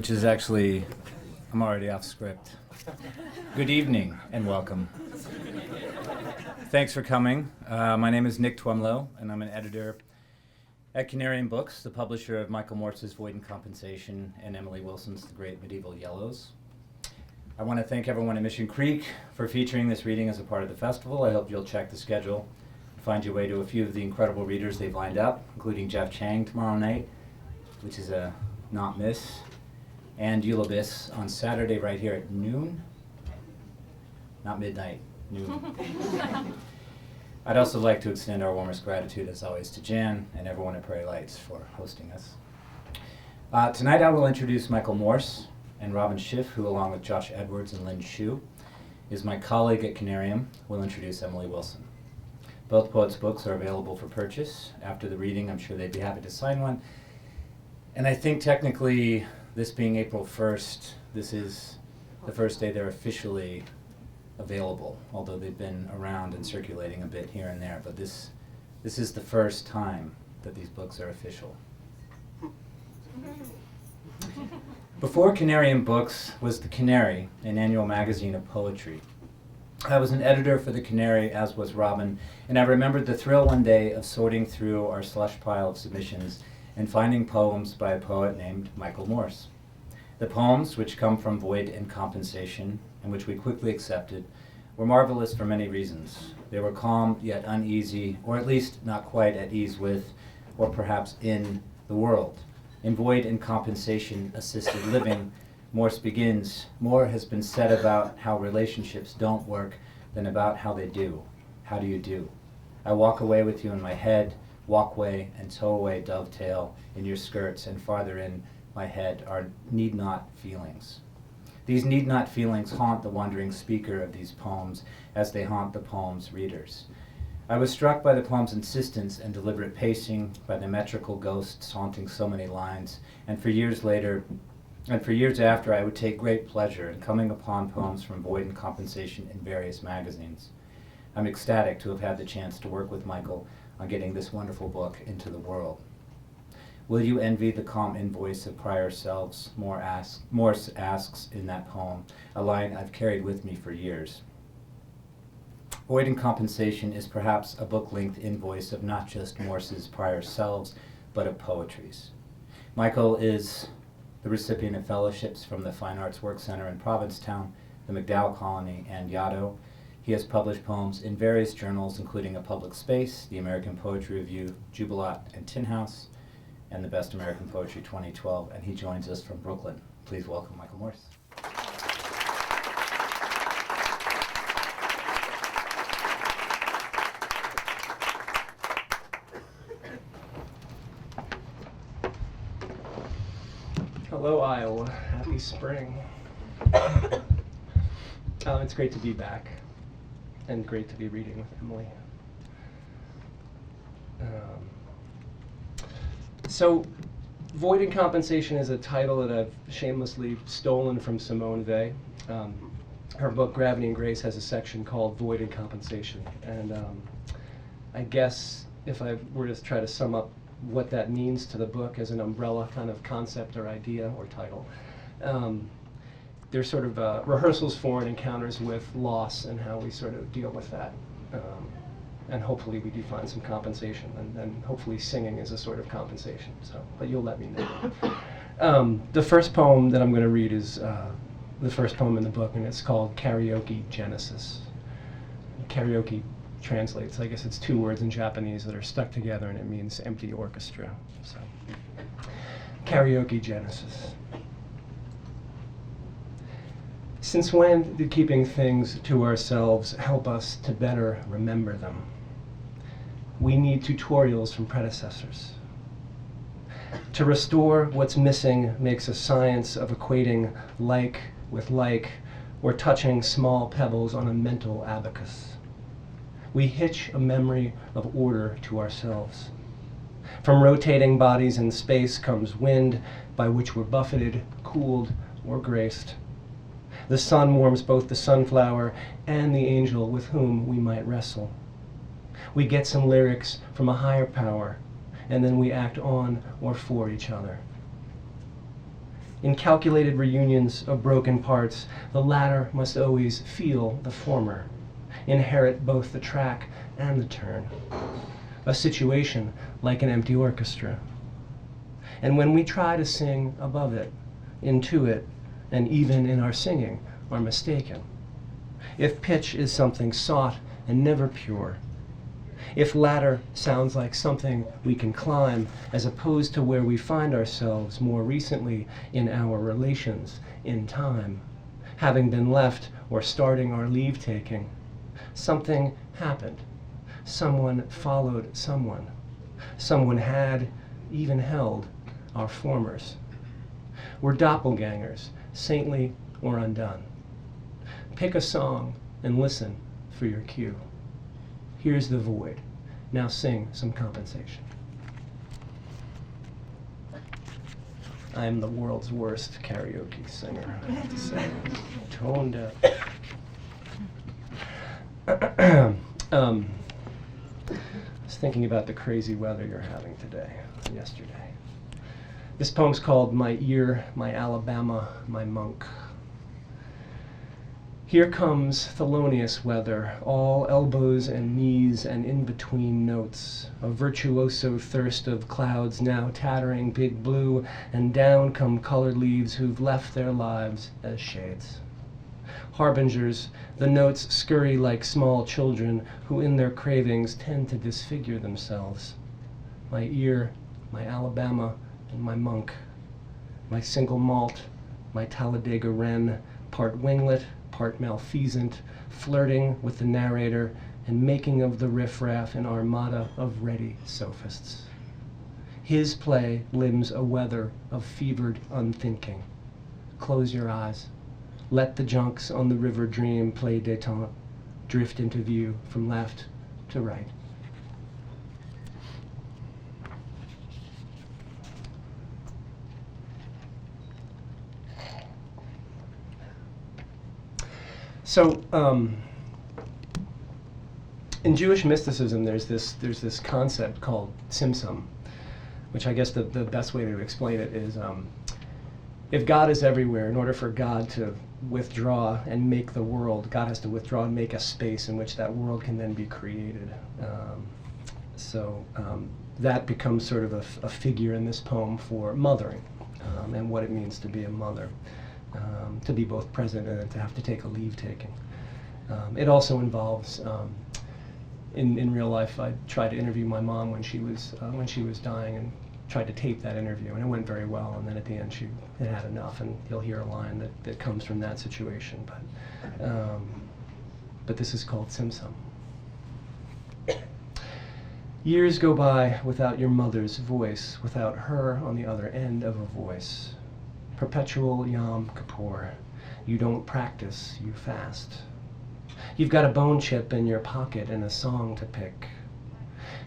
which is actually, I'm already off script. Good evening and welcome. Thanks for coming. My name is Nick Twemlow, and I'm an editor at Canarium Books, the publisher of Michael Morse's Void and Compensation and Emily Wilson's The Great Medieval Yellows. I want to thank everyone at Mission Creek for featuring this reading as a part of the festival. I hope you'll check the schedule and find your way to a few of the incredible readers they've lined up, including Jeff Chang tomorrow night, which is a not miss, and Eulabis on Saturday right here at noon. Not midnight, noon. I'd also like to extend our warmest gratitude, as always, to Jan and everyone at Prairie Lights for hosting us. Tonight I will introduce Michael Morse and Robin Schiff, who, along with Josh Edwards and Lynn Shue, is my colleague at Canarium, will introduce Emily Wilson. Both poets' books are available for purchase. After the reading, I'm sure they'd be happy to sign one. And I think technically, this being April 1st, this is the first day they're officially available, although they've been around and circulating a bit here and there. But this is the first time that these books are official. Before Canarium Books was The Canary, an annual magazine of poetry. I was an editor for The Canary, as was Robin, and I remembered the thrill one day of sorting through our slush pile of submissions and finding poems by a poet named Michael Morse. The poems, which come from Void and Compensation, and which we quickly accepted, were marvelous for many reasons. They were calm yet uneasy, or at least not quite at ease with, or perhaps in, the world. In Void and Compensation Assisted Living, Morse begins, more has been said about how relationships don't work than about how they do. How do you do? I walk away with you in my head, walkway and tow-away dovetail in your skirts, and farther in my head are need-not feelings. These need-not feelings haunt the wandering speaker of these poems as they haunt the poem's readers. I was struck by the poem's insistence and deliberate pacing, by the metrical ghosts haunting so many lines, and for years after, I would take great pleasure in coming upon poems from Void and Compensation in various magazines. I'm ecstatic to have had the chance to work with Michael on getting this wonderful book into the world. Will you envy the calm invoice of prior selves? Morse asks in that poem, a line I've carried with me for years. Void and Compensation is perhaps a book-length invoice of not just Morse's prior selves, but of poetry's. Michael is the recipient of fellowships from the Fine Arts Work Center in Provincetown, the MacDowell Colony, and Yaddo. He has published poems in various journals, including A Public Space, the American Poetry Review, Jubilat, and Tin House, and the Best American Poetry 2012, and he joins us from Brooklyn. Please welcome Michael Morse. Hello, Iowa. Happy spring. It's great to be back, and great to be reading with Emily. So, Void and Compensation is a title that I've shamelessly stolen from Simone Weil. Her book, Gravity and Grace, has a section called Void and Compensation. And I guess if I were to try to sum up what that means to the book as an umbrella kind of concept or idea or title, there's sort of rehearsals for and encounters with loss and how we sort of deal with that. And hopefully we do find some compensation, and hopefully singing is a sort of compensation. So, but you'll let me know. The first poem that I'm going to read is the first poem in the book, and it's called Karaoke Genesis. Karaoke translates, I guess it's two words in Japanese that are stuck together, and it means empty orchestra. So, Karaoke Genesis. Since when did keeping things to ourselves help us to better remember them? We need tutorials from predecessors. To restore what's missing makes a science of equating like with like, or touching small pebbles on a mental abacus. We hitch a memory of order to ourselves. From rotating bodies in space comes wind by which we're buffeted, cooled, or graced. The sun warms both the sunflower and the angel with whom we might wrestle. We get some lyrics from a higher power, and then we act on or for each other. In calculated reunions of broken parts, the latter must always feel the former, inherit both the track and the turn. A situation like an empty orchestra. And when we try to sing above it, into it, and even in our singing, are mistaken. If pitch is something sought and never pure, if ladder sounds like something we can climb as opposed to where we find ourselves more recently in our relations, in time, having been left or starting our leave-taking, something happened. Someone followed someone. Someone had, even held, our formers. We're doppelgangers, saintly or undone. Pick a song and listen for your cue. Here's the void. Now sing some compensation. I'm the world's worst karaoke singer, I have to say. Tone deaf. I was thinking about the crazy weather you're having today, yesterday. This poem's called My Ear, My Alabama, My Monk. Here comes Thelonious weather, all elbows and knees and in-between notes, a virtuoso thirst of clouds now tattering big blue, and down come colored leaves who've left their lives as shades. Harbingers, the notes scurry like small children who in their cravings tend to disfigure themselves. My ear, my Alabama, and my monk. My single malt, my Talladega wren, part winglet, part malfeasant, flirting with the narrator and making of the riffraff an armada of ready sophists. His play limbs a weather of fevered unthinking. Close your eyes. Let the junks on the river dream play détente, drift into view from left to right. So, in Jewish mysticism, there's this concept called tzimtzum, which I guess the best way to explain it is, if God is everywhere, in order for God to withdraw and make the world, God has to withdraw and make a space in which that world can then be created. That becomes sort of a figure in this poem for mothering, and what it means to be a mother. To be both present and to have to take a leave-taking. It also involves, in real life, I tried to interview my mom when she was dying, and tried to tape that interview, and it went very well. And then at the end, she had enough, and you'll hear a line that comes from that situation. But this is called tzimtzum. Years go by without your mother's voice, without her on the other end of a voice. Perpetual Yom Kippur. You don't practice, you fast. You've got a bone chip in your pocket and a song to pick.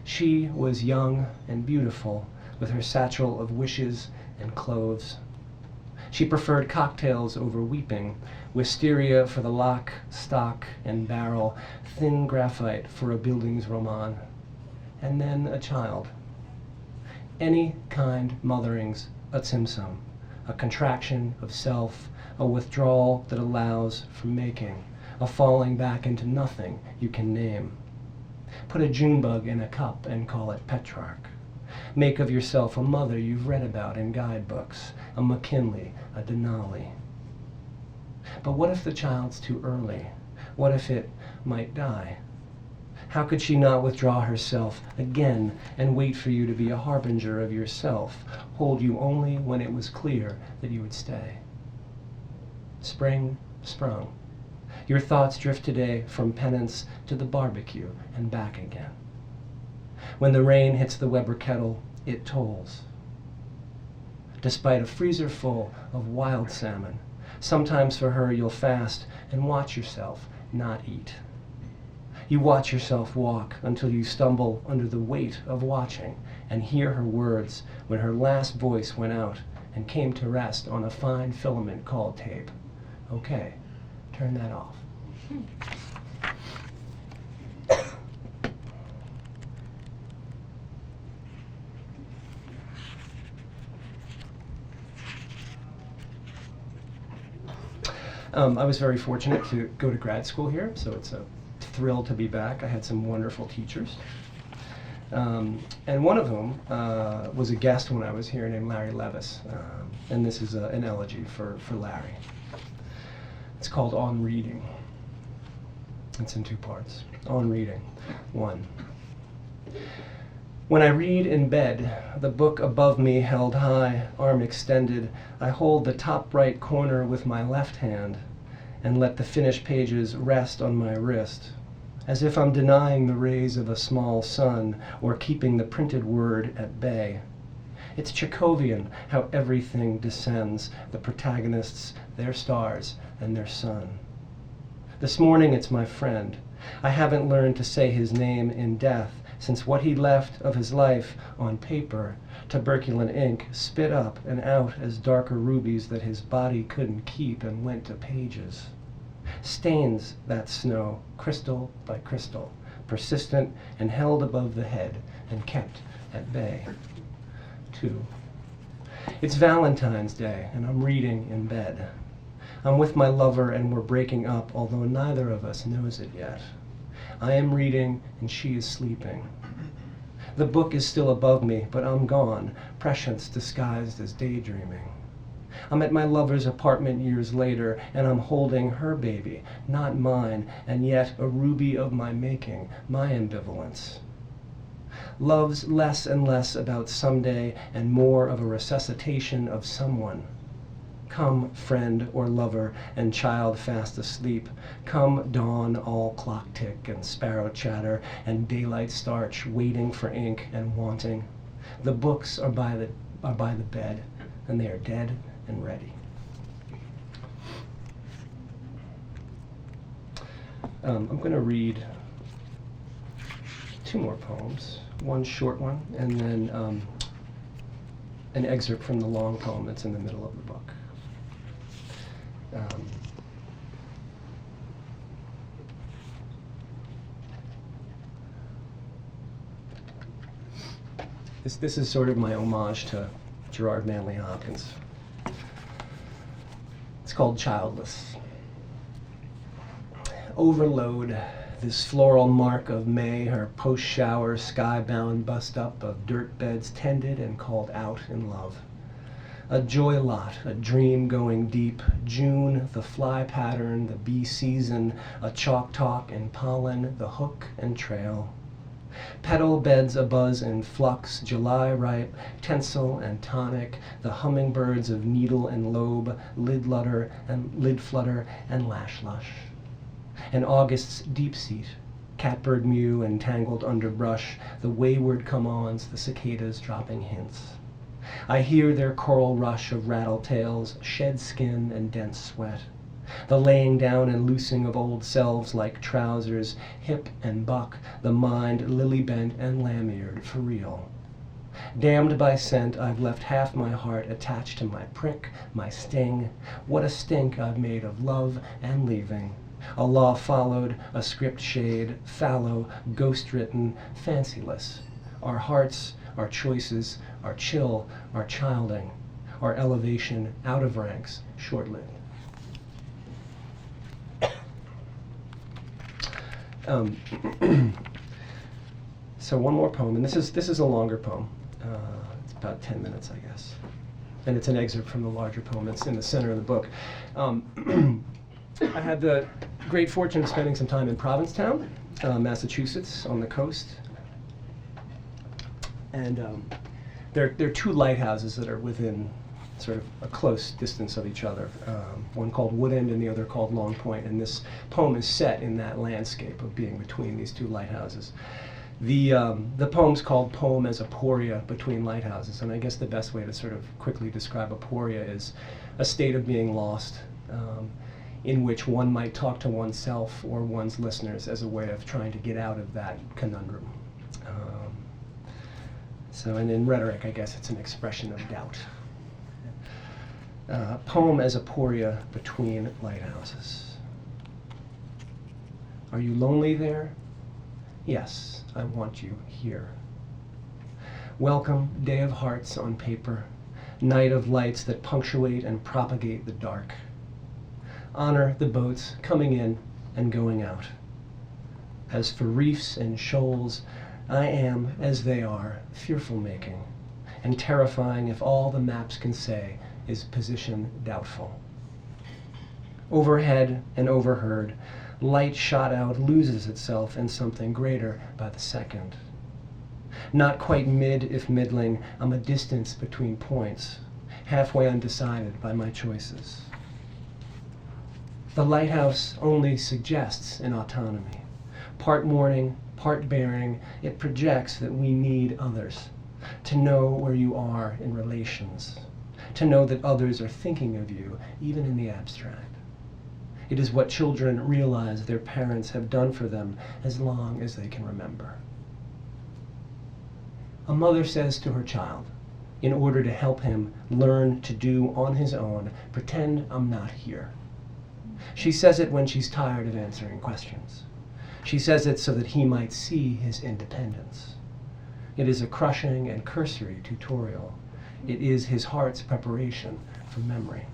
She was young and beautiful, with her satchel of wishes and clothes. She preferred cocktails over weeping, wisteria for the lock, stock, and barrel, thin graphite for a Bildungsroman, and then a child. Any kind mothering's a tzimtzum. A contraction of self, a withdrawal that allows for making, a falling back into nothing you can name. Put a June bug in a cup and call it Petrarch. Make of yourself a mother you've read about in guidebooks, a McKinley, a Denali. But what if the child's too early? What if it might die? How could she not withdraw herself again and wait for you to be a harbinger of yourself, hold you only when it was clear that you would stay? Spring sprung. Your thoughts drift today from penance to the barbecue and back again. When the rain hits the Weber kettle, it tolls. Despite a freezer full of wild salmon, sometimes for her you'll fast and watch yourself not eat. You watch yourself walk until you stumble under the weight of watching and hear her words when her last voice went out and came to rest on a fine filament called tape. Okay, turn that off. I was very fortunate to go to grad school here, so it's a thrill to be back. I had some wonderful teachers. And one of whom was a guest when I was here named Larry Levis. And this is an elegy for Larry. It's called On Reading. It's in 2 parts. On Reading. 1. When I read in bed, the book above me held high, arm extended, I hold the top right corner with my left hand and let the finished pages rest on my wrist, as if I'm denying the rays of a small sun or keeping the printed word at bay. It's Chekhovian how everything descends, the protagonists, their stars, and their sun. This morning it's my friend. I haven't learned to say his name in death, since what he left of his life on paper, tuberculin ink, spit up and out as darker rubies that his body couldn't keep and went to pages. Stains that snow, crystal by crystal, persistent and held above the head and kept at bay. 2. It's Valentine's Day and I'm reading in bed. I'm with my lover and we're breaking up, although neither of us knows it yet. I am reading and she is sleeping. The book is still above me, but I'm gone, prescience disguised as daydreaming. I'm at my lover's apartment years later, and I'm holding her baby, not mine, and yet a ruby of my making, my ambivalence. Love's less and less about someday, and more of a resuscitation of someone. Come, friend or lover, and child fast asleep. Come, dawn, all clock tick and sparrow chatter, and daylight starch, waiting for ink and wanting. The books are by the bed, and they are dead and ready. I'm going to read 2 more poems, one short one, and then an excerpt from the long poem that's in the middle of the book. This is sort of my homage to Gerard Manley Hopkins. It's called Childless. Overload, this floral mark of May, her post-shower sky-bound bust-up of dirt beds tended and called out in love. A joy lot, a dream going deep, June, the fly pattern, the bee season, a chalk talk and pollen, the hook and trail. Petal beds abuzz in flux, July ripe, tinsel and tonic, the hummingbirds of needle and lobe, lid flutter and lash lush. And August's deep seat, catbird mew and tangled underbrush, the wayward come-ons, the cicadas dropping hints. I hear their choral rush of rattle-tails, shed skin and dense sweat. The laying down and loosing of old selves like trousers, hip and buck, the mind lily-bent and lamb-eared for real. Damned by scent, I've left half my heart attached to my prick, my sting. What a stink I've made of love and leaving. A law followed, a script shade, fallow, ghost-written, fanciless. Our hearts, our choices, our chill, our childing, our elevation out of ranks, short-lived. So one more poem, and this is a longer poem. It's about 10 minutes, I guess. And it's an excerpt from the larger poem that's in the center of the book. I had the great fortune of spending some time in Provincetown, Massachusetts, on the coast. And there are 2 lighthouses that are within sort of a close distance of each other, one called Woodend and the other called Long Point, and this poem is set in that landscape of being between these 2 lighthouses. The poem's called Poem as Aporia, Between Lighthouses, and I guess the best way to sort of quickly describe Aporia is a state of being lost, in which one might talk to oneself or one's listeners as a way of trying to get out of that conundrum. And in rhetoric, I guess it's an expression of doubt. Poem as Aporia, Between Lighthouses. Are you lonely there? Yes, I want you here. Welcome, day of hearts on paper, night of lights that punctuate and propagate the dark. honor the boats coming in and going out. As for reefs and shoals, I am, as they are, fearful-making, and terrifying if all the maps can say is position doubtful. Overhead and overheard, light shot out loses itself in something greater by the second. Not quite mid if middling, I'm a distance between points, halfway undecided by my choices. The lighthouse only suggests an autonomy. Part warning, part bearing, it projects that we need others, to know where you are in relations, to know that others are thinking of you, even in the abstract. It is what children realize their parents have done for them as long as they can remember. A mother says to her child, in order to help him learn to do on his own, pretend I'm not here. She says it when she's tired of answering questions. She says it so that he might see his independence. It is a crushing and cursory tutorial. It is his heart's preparation for memory.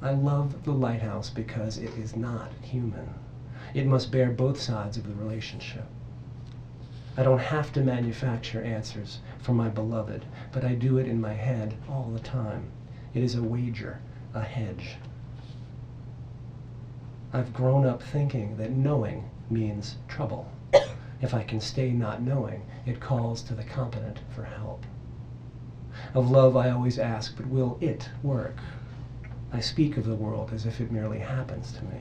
I love the lighthouse because it is not human. It must bear both sides of the relationship. I don't have to manufacture answers for my beloved, but I do it in my head all the time. It is a wager, a hedge. I've grown up thinking that knowing means trouble. If I can stay not knowing, it calls to the competent for help. Of love I always ask, but will it work? I speak of the world as if it merely happens to me.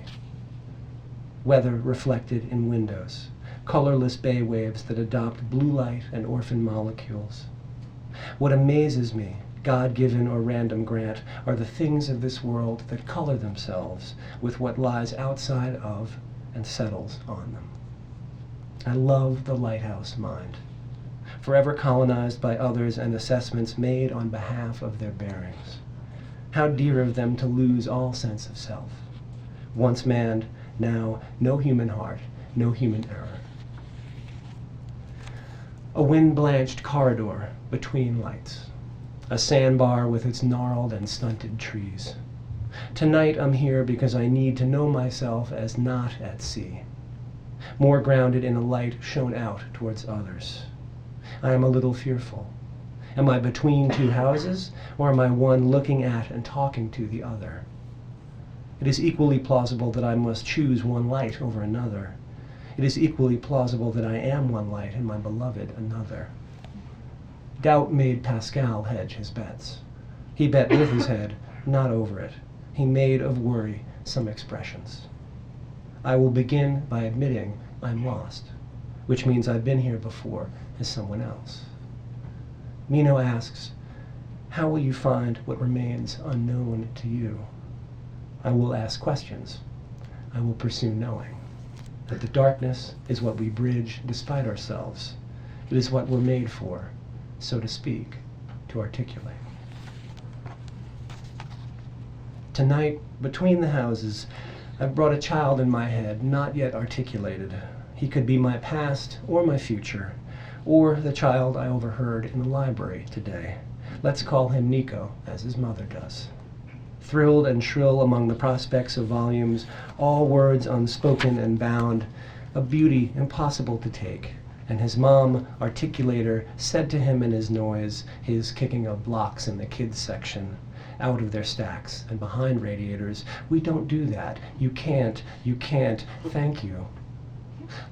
Weather reflected in windows, colorless bay waves that adopt blue light and orphan molecules. What amazes me, God-given or random grant, are the things of this world that color themselves with what lies outside of and settles on them. I love the lighthouse mind, forever colonized by others and assessments made on behalf of their bearings. How dear of them to lose all sense of self. Once manned, now no human heart, no human error. A wind-blanched corridor between lights. A sandbar with its gnarled and stunted trees. Tonight I'm here because I need to know myself as not at sea, more grounded in a light shown out towards others. I am a little fearful. Am I between two houses, or am I one looking at and talking to the other? It is equally plausible that I must choose one light over another. It is equally plausible that I am one light and my beloved another. Doubt made Pascal hedge his bets. He bet with his head, not over it. He made of worry some expressions. I will begin by admitting I'm lost, which means I've been here before as someone else. Mino asks, how will you find what remains unknown to you? I will ask questions. I will pursue knowing that the darkness is what we bridge despite ourselves. It is what we're made for, so to speak, to articulate. Tonight, between the houses, I've brought a child in my head, not yet articulated. He could be my past or my future, or the child I overheard in the library today. Let's call him Nico, as his mother does. Thrilled and shrill among the prospects of volumes, all words unspoken and bound, a beauty impossible to take. And his mom, articulator, said to him in his noise, his kicking of blocks in the kids section, out of their stacks and behind radiators, we don't do that. You can't, thank you.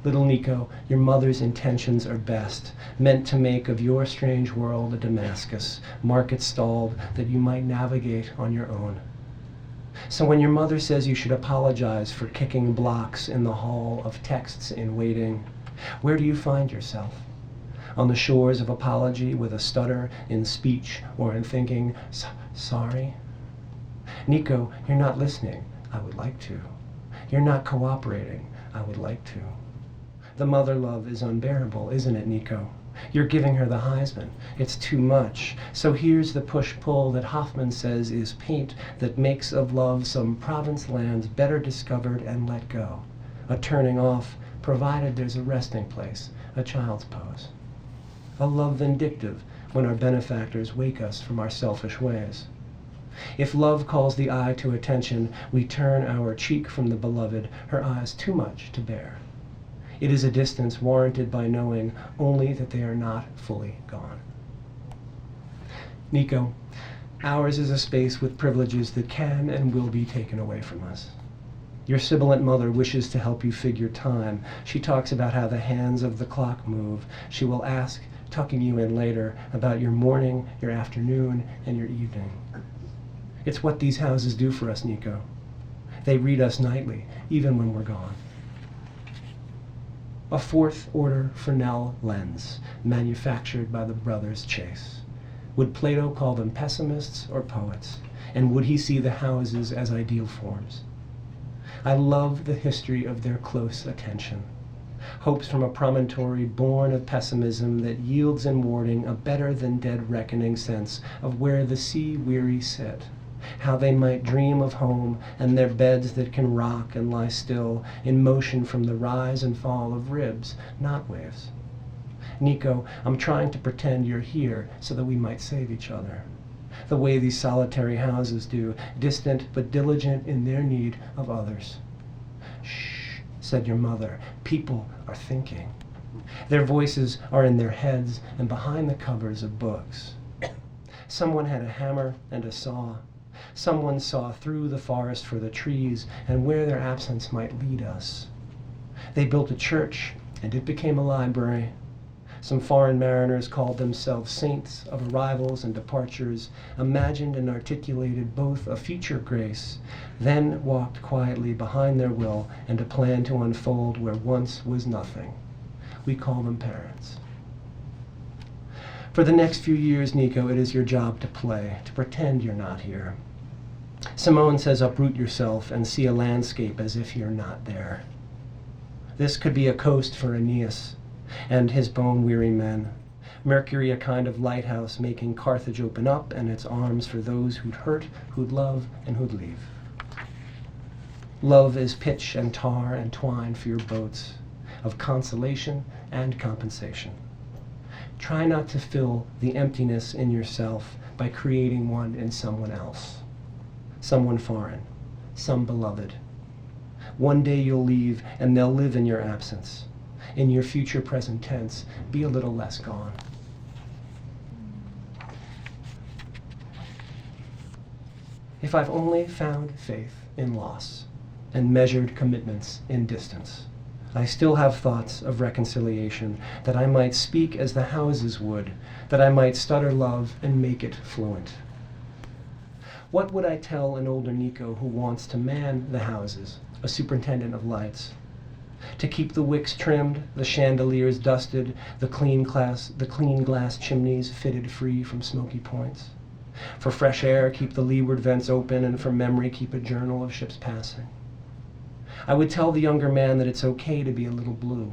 Little Nico, your mother's intentions are best, meant to make of your strange world a Damascus, market stalled, that you might navigate on your own. So when your mother says you should apologize for kicking blocks in the hall of texts in waiting, where do you find yourself? On the shores of apology with a stutter in speech or in thinking, sorry? Nico, you're not listening. I would like to. You're not cooperating. I would like to. The mother love is unbearable, isn't it, Nico? You're giving her the Heisman. It's too much. So here's the push-pull that Hoffman says is paint that makes of love some province lands better discovered and let go. A turning off, provided there's a resting place, a child's pose. A love vindictive when our benefactors wake us from our selfish ways. If love calls the eye to attention, we turn our cheek from the beloved, her eyes too much to bear. It is a distance warranted by knowing only that they are not fully gone. Nico, ours is a space with privileges that can and will be taken away from us. Your sibilant mother wishes to help you figure time. She talks about how the hands of the clock move. She will ask, tucking you in later, about your morning, your afternoon, and your evening. It's what these houses do for us, Nico. They read us nightly, even when we're gone. A fourth order Fresnel lens, manufactured by the brothers Chase. Would Plato call them pessimists or poets? And would he see the houses as ideal forms? I love the history of their close attention. Hopes from a promontory born of pessimism that yields in warding a better-than-dead reckoning sense of where the sea-weary sit, how they might dream of home and their beds that can rock and lie still in motion from the rise and fall of ribs, not waves. Nico, I'm trying to pretend you're here so that we might save each other. The way these solitary houses do, distant but diligent in their need of others. Shh, said your mother. People are thinking. Their voices are in their heads and behind the covers of books. Someone had a hammer and a saw. Someone saw through the forest for the trees and where their absence might lead us. They built a church, and it became a library. Some foreign mariners called themselves saints of arrivals and departures, imagined and articulated both a future grace, then walked quietly behind their will and a plan to unfold where once was nothing. We call them parents. For the next few years, Nico, it is your job to play, to pretend you're not here. Simone says uproot yourself and see a landscape as if you're not there. This could be a coast for Aeneas and his bone-weary men. Mercury, a kind of lighthouse, making Carthage open up and its arms for those who'd hurt, who'd love, and who'd leave. Love is pitch and tar and twine for your boats, of consolation and compensation. Try not to fill the emptiness in yourself by creating one in someone else, someone foreign, some beloved. One day you'll leave and they'll live in your absence. In your future present tense, be a little less gone. If I've only found faith in loss and measured commitments in distance, I still have thoughts of reconciliation, that I might speak as the houses would, that I might stutter love and make it fluent. What would I tell an older Nico who wants to man the houses, a superintendent of lights? To keep the wicks trimmed, the chandeliers dusted, the clean glass chimneys fitted free from smoky points. For fresh air, keep the leeward vents open, and for memory, keep a journal of ships passing. I would tell the younger man that it's okay to be a little blue.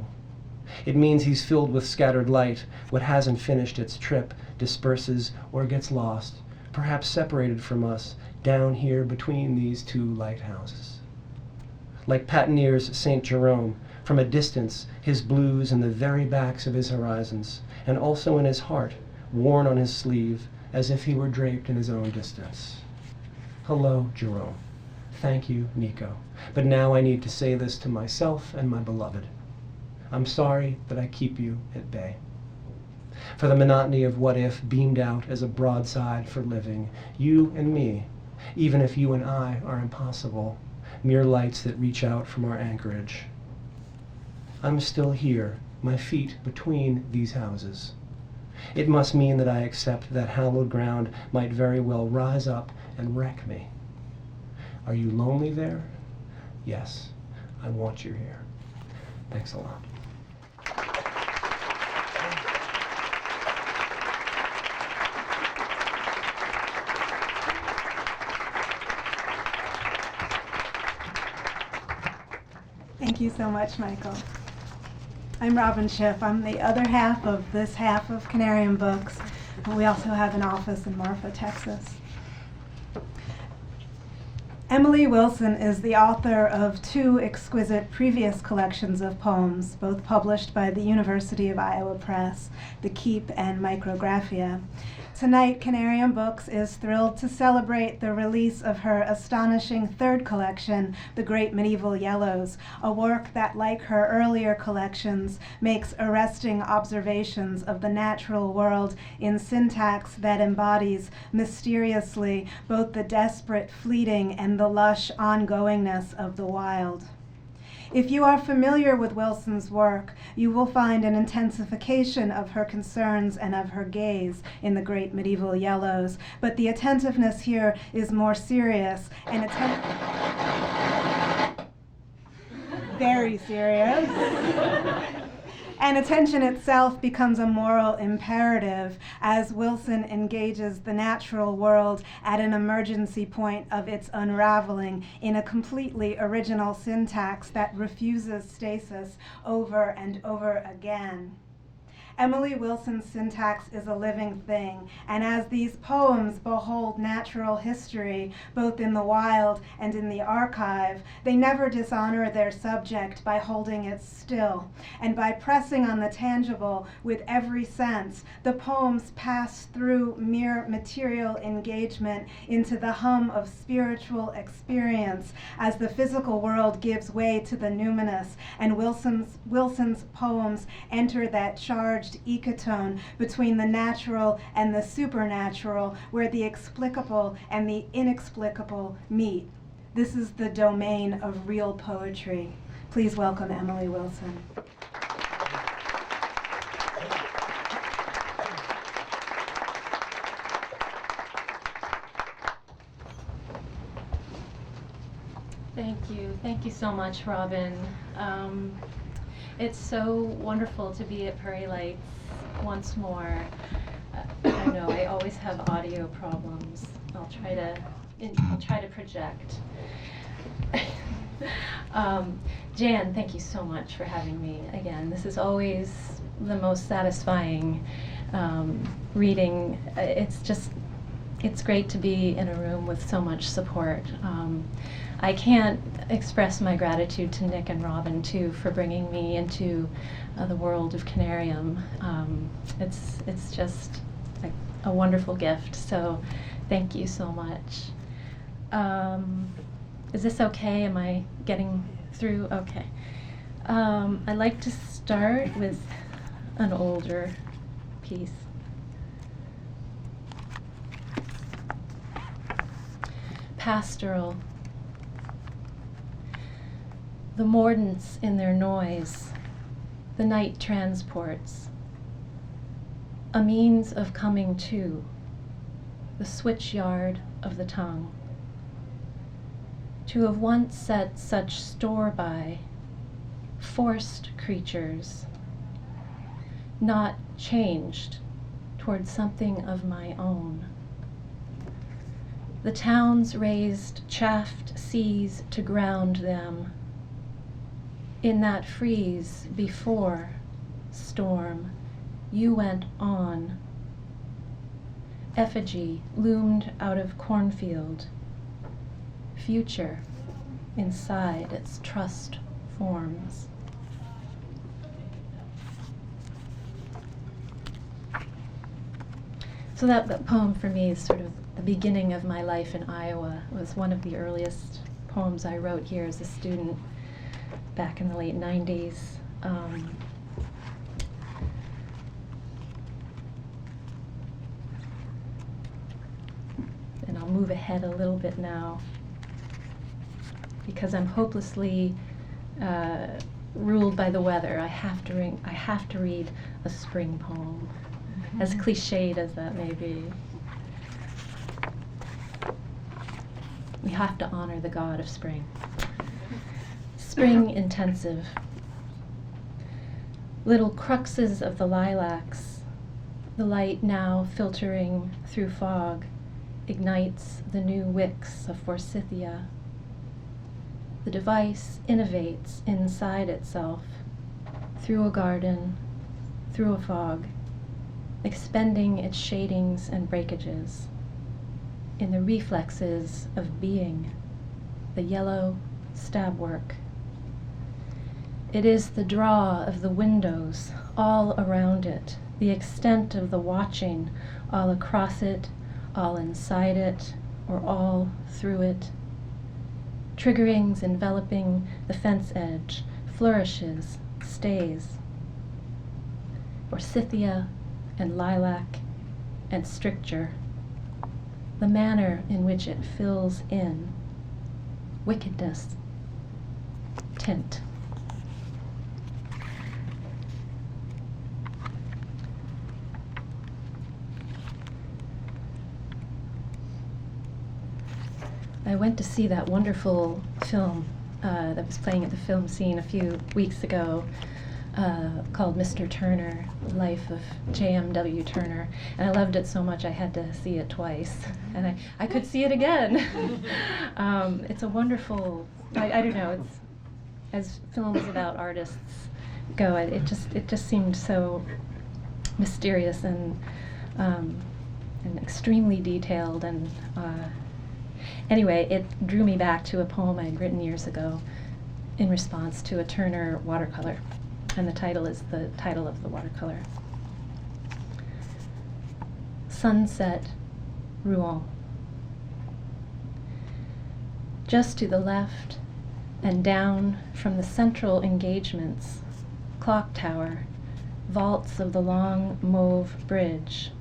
It means he's filled with scattered light. What hasn't finished its trip disperses or gets lost, perhaps separated from us, down here between these two lighthouses. Like Patineer's St. Jerome, from a distance, his blues in the very backs of his horizons, and also in his heart, worn on his sleeve, as if he were draped in his own distance. Hello, Jerome. Thank you, Nico. But now I need to say this to myself and my beloved. I'm sorry that I keep you at bay. For the monotony of what if beamed out as a broadside for living, you and me, even if you and I are impossible, mere lights that reach out from our anchorage. I'm still here, my feet between these houses. It must mean that I accept that hallowed ground might very well rise up and wreck me. Are you lonely there? Yes, I want you here. Thanks a lot. Thank you so much, Michael. I'm Robin Schiff. I'm the other half of this half of Canarium Books. We also have an office in Marfa, Texas. Emily Wilson is the author of 2 exquisite previous collections of poems, both published by the University of Iowa Press, The Keep and Micrographia. Tonight, Canarium Books is thrilled to celebrate the release of her astonishing 3rd collection, The Great Medieval Yellows, a work that, like her earlier collections, makes arresting observations of the natural world in syntax that embodies mysteriously both the desperate fleeting and the lush ongoingness of the wild. If you are familiar with Wilson's work, you will find an intensification of her concerns and of her gaze in The Great Medieval Yellows, but the attentiveness here is more serious and very serious. And attention itself becomes a moral imperative as Wilson engages the natural world at an emergency point of its unraveling in a completely original syntax that refuses stasis over and over again. Emily Wilson's syntax is a living thing, and as these poems behold natural history, both in the wild and in the archive, they never dishonor their subject by holding it still, and by pressing on the tangible with every sense, the poems pass through mere material engagement into the hum of spiritual experience as the physical world gives way to the numinous, and Wilson's poems enter that charged ecotone between the natural and the supernatural, where the explicable and the inexplicable meet. This is the domain of real poetry. Please welcome Emily Wilson. Thank you. Thank you so much, Robin. It's so wonderful to be at Prairie Lights once more. I know I always have audio problems. I'll try to project. Jan, thank you so much for having me again. This is always the most satisfying reading. It's great to be in a room with so much support. I can't express my gratitude to Nick and Robin, too, for bringing me into the world of Canarium. It's just like a wonderful gift, so thank you so much. Is this okay? Am I getting through? Okay. I'd like to start with an older piece. Pastoral. The mordants in their noise, the night transports, a means of coming to, the switchyard of the tongue. To have once set such store by, forced creatures, not changed toward something of my own. The towns raised chaffed seas to ground them. In that freeze before storm, you went on. Effigy loomed out of cornfield. Future inside its trust forms. So that poem for me is sort of the beginning of my life in Iowa. It was one of the earliest poems I wrote here as a student back in the late 90s. And I'll move ahead a little bit now because I'm hopelessly ruled by the weather. I have to read a spring poem, as cliched as that may be. We have to honor the god of spring. Spring intensive. Little cruxes of the lilacs, the light now filtering through fog, ignites the new wicks of forsythia. The device innovates inside itself, through a garden, through a fog, expending its shadings and breakages in the reflexes of being, the yellow stab work. It is the draw of the windows all around it, the extent of the watching all across it, all inside it, or all through it. Triggerings enveloping the fence edge, flourishes, stays. Forsythia and lilac and stricture. The manner in which it fills in. Wickedness. Tint. I went to see that wonderful film that was playing at the film scene a few weeks ago called Mr. Turner, Life of J.M.W. Turner. And I loved it so much I had to see it twice. And I could see it again. It's a wonderful, I don't know, it's, as films about artists go, it just seemed so mysterious and extremely detailed. And anyway, it drew me back to a poem I had written years ago in response to a Turner watercolor. And the title is the title of the watercolor. Sunset, Rouen. Just to the left and down from the central engagements, clock tower, vaults of the long mauve bridge.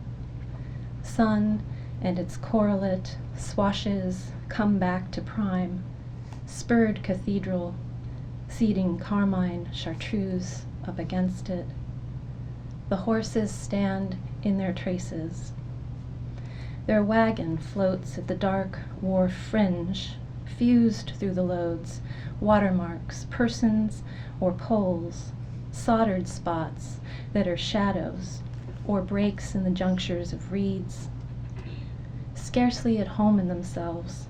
Sun and its correlate swashes come back to prime, spurred cathedral, seeding carmine chartreuse up against it. The horses stand in their traces. Their wagon floats at the dark wharf fringe, fused through the loads, watermarks, persons or poles, soldered spots that are shadows or breaks in the junctures of reeds. Scarcely at home in themselves,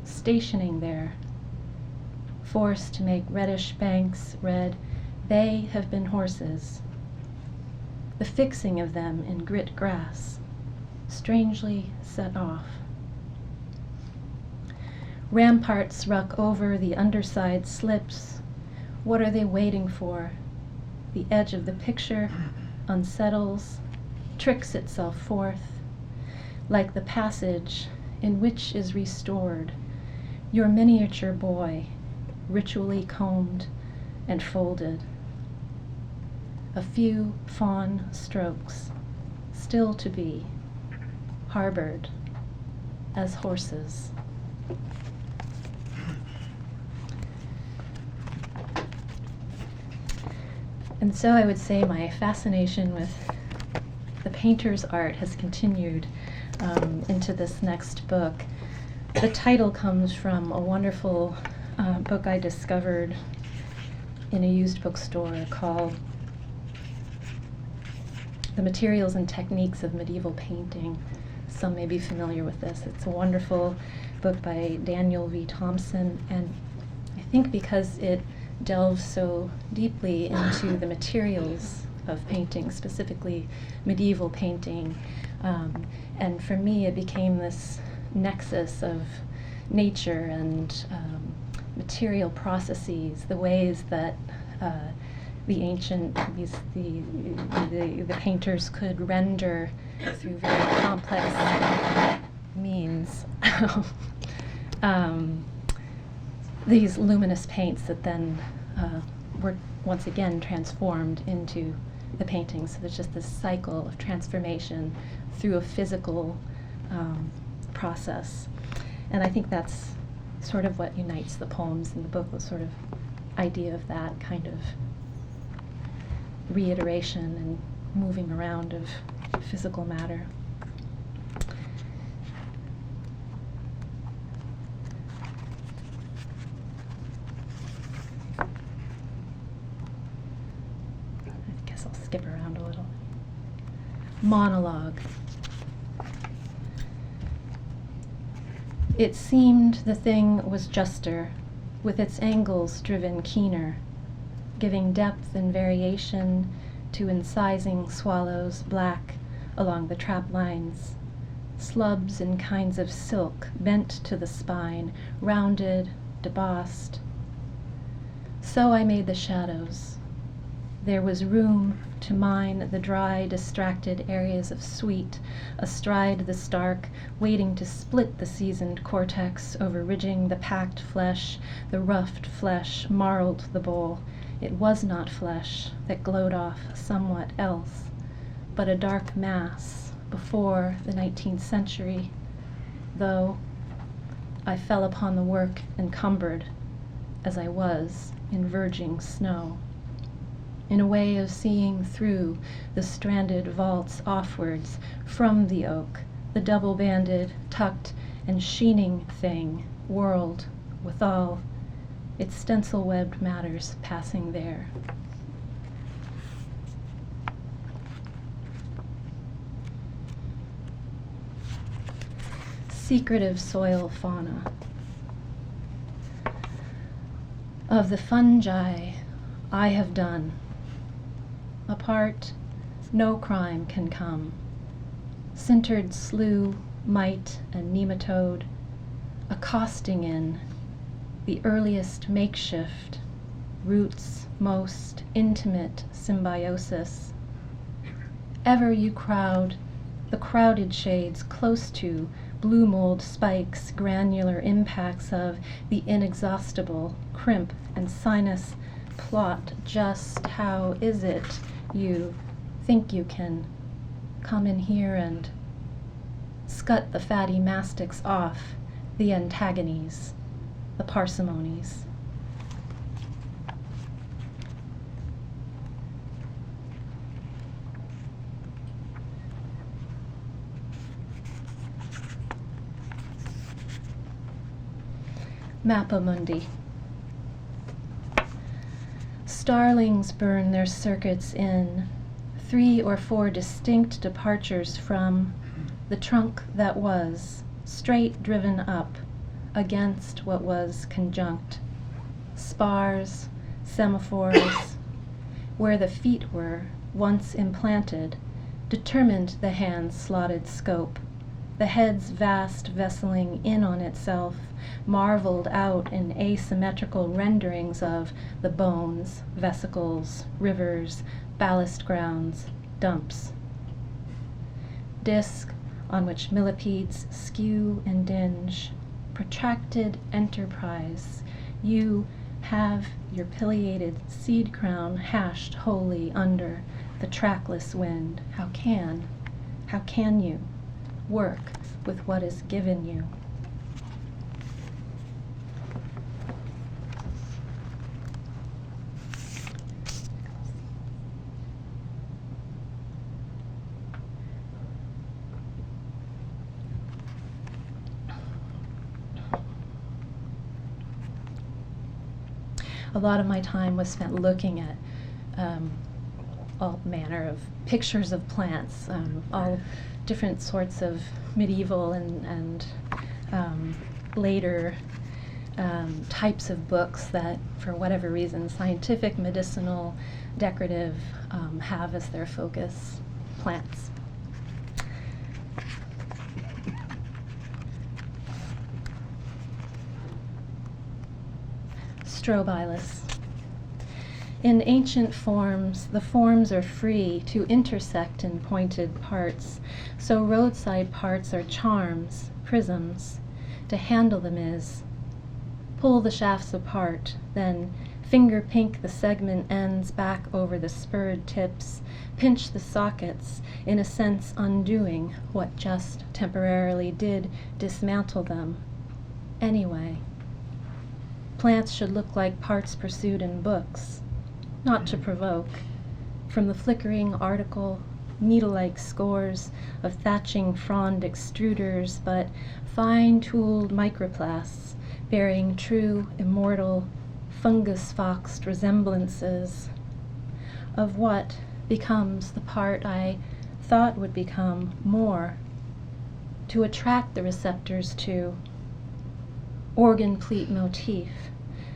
stationing there, forced to make reddish banks red, they have been horses. The fixing of them in grit grass, strangely set off. Ramparts ruck over, the underside slips. What are they waiting for? The edge of the picture unsettles, tricks itself forth, like the passage in which is restored your miniature boy, ritually combed and folded. A few fawn strokes, still to be, harbored as horses. And so I would say my fascination with the painter's art has continued into this next book. The title comes from a wonderful book I discovered in a used bookstore called The Materials and Techniques of Medieval Painting. Some may be familiar with this. It's a wonderful book by Daniel V. Thompson, and I think because it delves so deeply into the materials of painting, specifically medieval painting, and for me it became this nexus of nature and material processes, the ways that the ancient the painters could render through very complex means these luminous paints that then were once again transformed into the paintings. So there's just this cycle of transformation through a physical process. And I think that's sort of what unites the poems in the book, the sort of idea of that kind of reiteration and moving around of physical matter. I guess I'll skip around a little. Monologue. It seemed the thing was juster, with its angles driven keener, giving depth and variation to incising swallows black along the trap lines, slubs in kinds of silk bent to the spine, rounded, debossed. So I made the shadows. There was room to mine the dry, distracted areas of sweet, astride the stark, waiting to split the seasoned cortex over ridging the packed flesh, the roughed flesh marled the bowl. It was not flesh that glowed off somewhat else, but a dark mass before the 19th century, though I fell upon the work encumbered, as I was in verging snow, in a way of seeing through the stranded vaults offwards from the oak, the double-banded, tucked, and sheening thing, world, with all its stencil-webbed matters passing there. Secretive soil fauna. Of the fungi I have done, apart no crime can come. Sintered slough, mite, and nematode, accosting in the earliest makeshift, roots most intimate symbiosis. Ever you crowd the crowded shades close to blue mold spikes, granular impacts of the inexhaustible, crimp and sinus plot. Just how is it you think you can come in here and scut the fatty mastics off, the antagonies, the parsimonies? Mappa Mundi. Starlings burn their circuits in 3 or 4 distinct departures from the trunk that was, straight driven up against what was conjunct. Spars, semaphores, where the feet were, once implanted, determined the hand's slotted scope. The head's vast vesseling in on itself, marveled out in asymmetrical renderings of the bones, vesicles, rivers, ballast grounds, dumps. Disc on which millipedes skew and dinge, protracted enterprise. You have your pileated seed crown hashed wholly under the trackless wind. How can you work with what is given you? A lot of my time was spent looking at all manner of pictures of plants, all different sorts of medieval and later types of books that, for whatever reason, scientific, medicinal, decorative, have as their focus plants. Strobilus. In ancient forms, the forms are free to intersect in pointed parts, so roadside parts are charms, prisms. To handle them is pull the shafts apart, then finger pink the segment ends back over the spurred tips, pinch the sockets, in a sense undoing what just temporarily did dismantle them. Anyway, plants should look like parts pursued in books, not to provoke. From the flickering article, needle-like scores of thatching frond extruders, but fine-tooled microplasts bearing true, immortal, fungus-foxed resemblances of what becomes the part I thought would become more, to attract the receptors to organ pleat motif,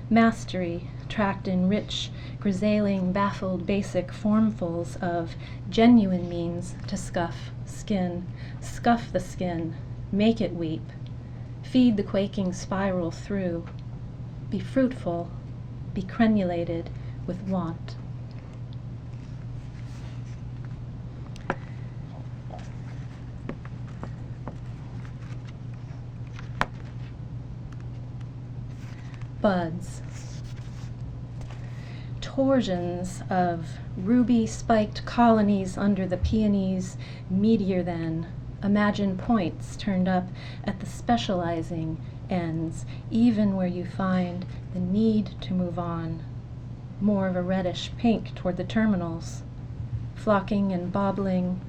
mastery tracked in rich, grisaling, baffled, basic formfuls of genuine means to scuff the skin, make it weep, feed the quaking spiral through. be fruitful, be crenulated with want. Buds. Torsions of ruby-spiked colonies under the peony's meteor then. Imagine points turned up at the specializing ends, even where you find the need to move on. More of a reddish pink toward the terminals. Flocking and bobbling,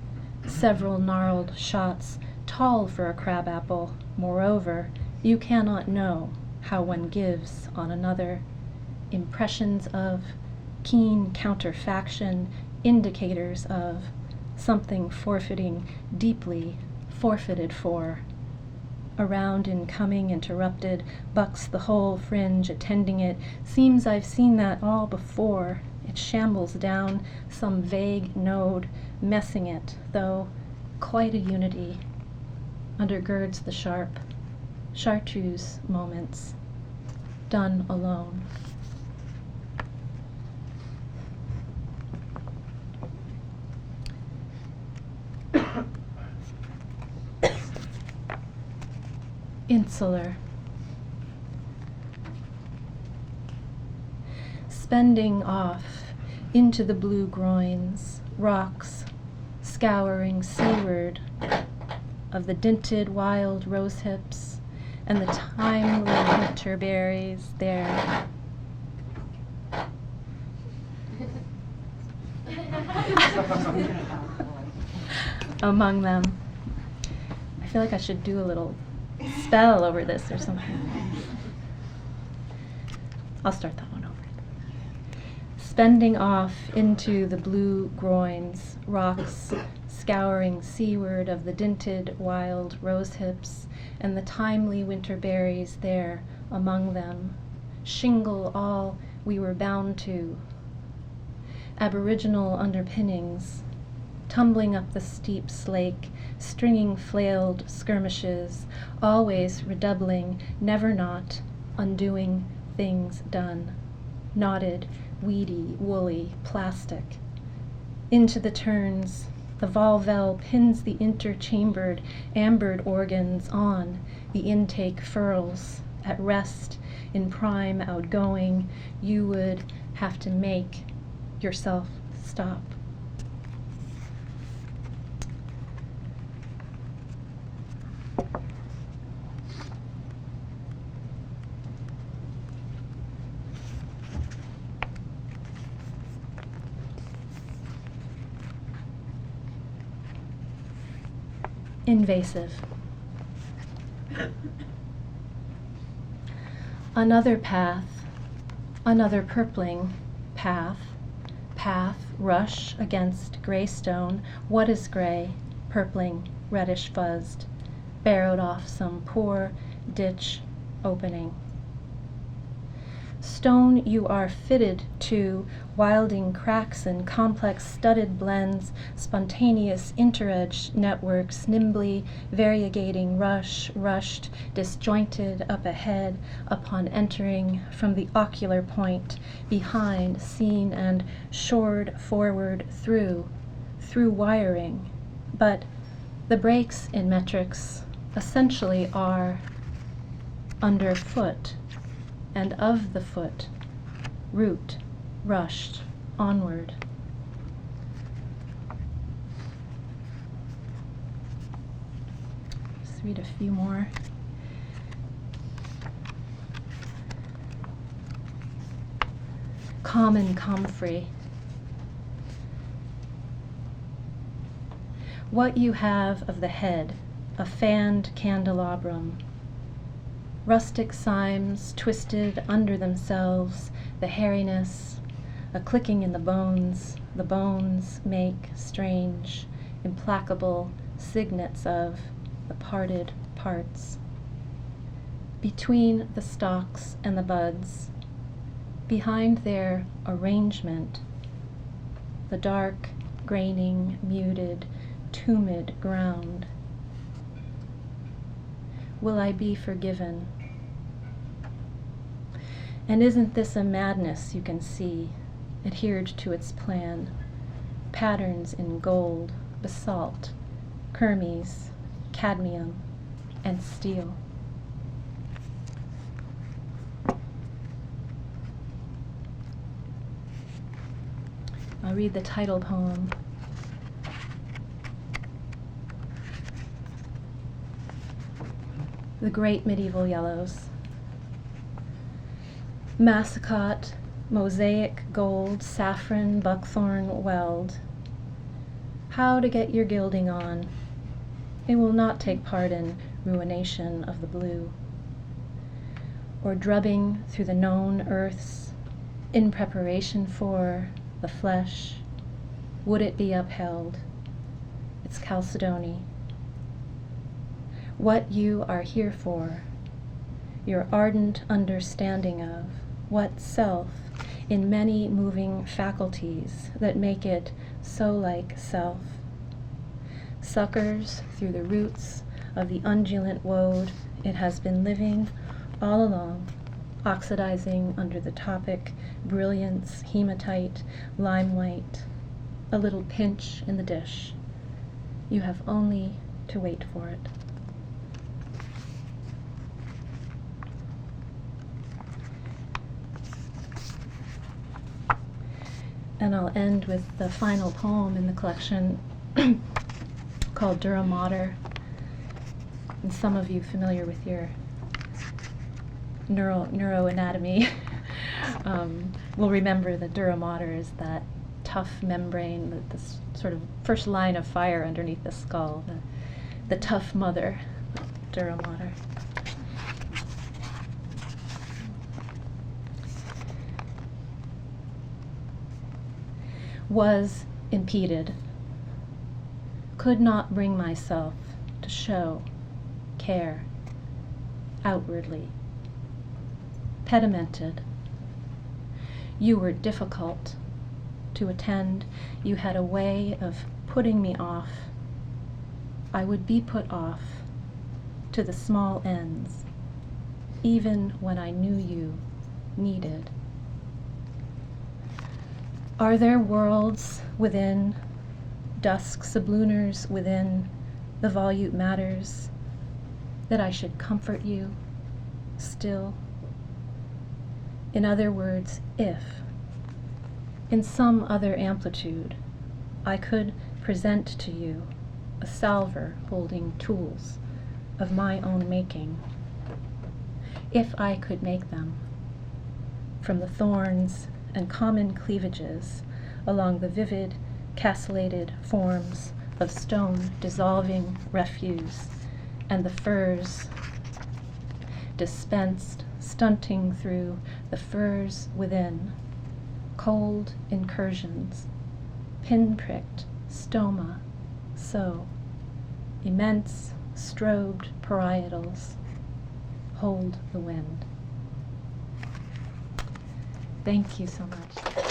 several gnarled shots, tall for a crabapple. Moreover, you cannot know how one gives on another. Impressions of keen counterfaction, indicators of something forfeiting deeply, forfeited for. Around incoming interrupted, bucks the whole fringe attending it. Seems I've seen that all before. It shambles down some vague node, messing it, though quite a unity. Undergirds the sharp, chartreuse moments, done alone. Insular. Spending off into the blue groins, rocks, scouring seaward of the dinted wild rose hips and the timely winter berries there. Among them. I feel like I should do a little spell over this or something. I'll start that one over. Spending off into the blue groins, rocks, scouring seaward of the dinted wild rose hips and the timely winter berries there among them. Shingle all we were bound to. Aboriginal underpinnings, tumbling up the steep slake, stringing flailed skirmishes, always redoubling, never not, undoing things done. Knotted, weedy, woolly, plastic. Into the turns, the volvel pins the interchambered, ambered organs on, the intake furls. At rest, in prime outgoing, you would have to make yourself stop. Invasive. Another path, another purpling path, rush against gray stone. What is gray? Purpling, reddish fuzzed, barrowed off some poor ditch opening. Stone you are fitted to, wilding cracks and complex studded blends, spontaneous interedge networks, nimbly variegating rushed, disjointed up ahead, upon entering from the ocular point, behind, seen and shored forward through wiring. But the breaks in metrics essentially are underfoot, and of the foot, root, rushed onward. Let's read a few more. Common comfrey. What you have of the head, a fanned candelabrum. Rustic cymes twisted under themselves, the hairiness, a clicking in the bones make strange, implacable signets of the parted parts. Between the stalks and the buds, behind their arrangement, the dark, graining, muted, tumid ground. Will I be forgiven? And isn't this a madness you can see, adhered to its plan? Patterns in gold, basalt, kermes, cadmium, and steel. I'll read the title poem. The Great Medieval Yellows. Massicot, mosaic, gold, saffron, buckthorn, weld. How to get your gilding on. It will not take part in ruination of the blue, or drubbing through the known earths in preparation for the flesh. Would it be upheld, its chalcedony? What you are here for, your ardent understanding of what self in many moving faculties that make it so like self. Suckers through the roots of the undulant woad it has been living all along, oxidizing under the topic, brilliance, hematite, lime white, a little pinch in the dish. You have only to wait for it. And I'll end with the final poem in the collection called Dura Mater. And some of you familiar with your neuroanatomy will remember that Dura Mater is that tough membrane, this sort of first line of fire underneath the skull, the tough mother, Dura Mater. Was impeded, could not bring myself to show care outwardly, pedimented. You were difficult to attend. You had a way of putting me off. I would be put off to the small ends, even when I knew you needed. Are there worlds within, dusk sublunars within the volute matters, that I should comfort you still? In other words, if, in some other amplitude, I could present to you a salver holding tools of my own making, if I could make them from the thorns and common cleavages along the vivid, castellated forms of stone dissolving refuse, and the firs dispensed, stunting through the firs within, cold incursions, pin-pricked stoma, so, immense, strobed parietals, hold the wind. Thank you so much.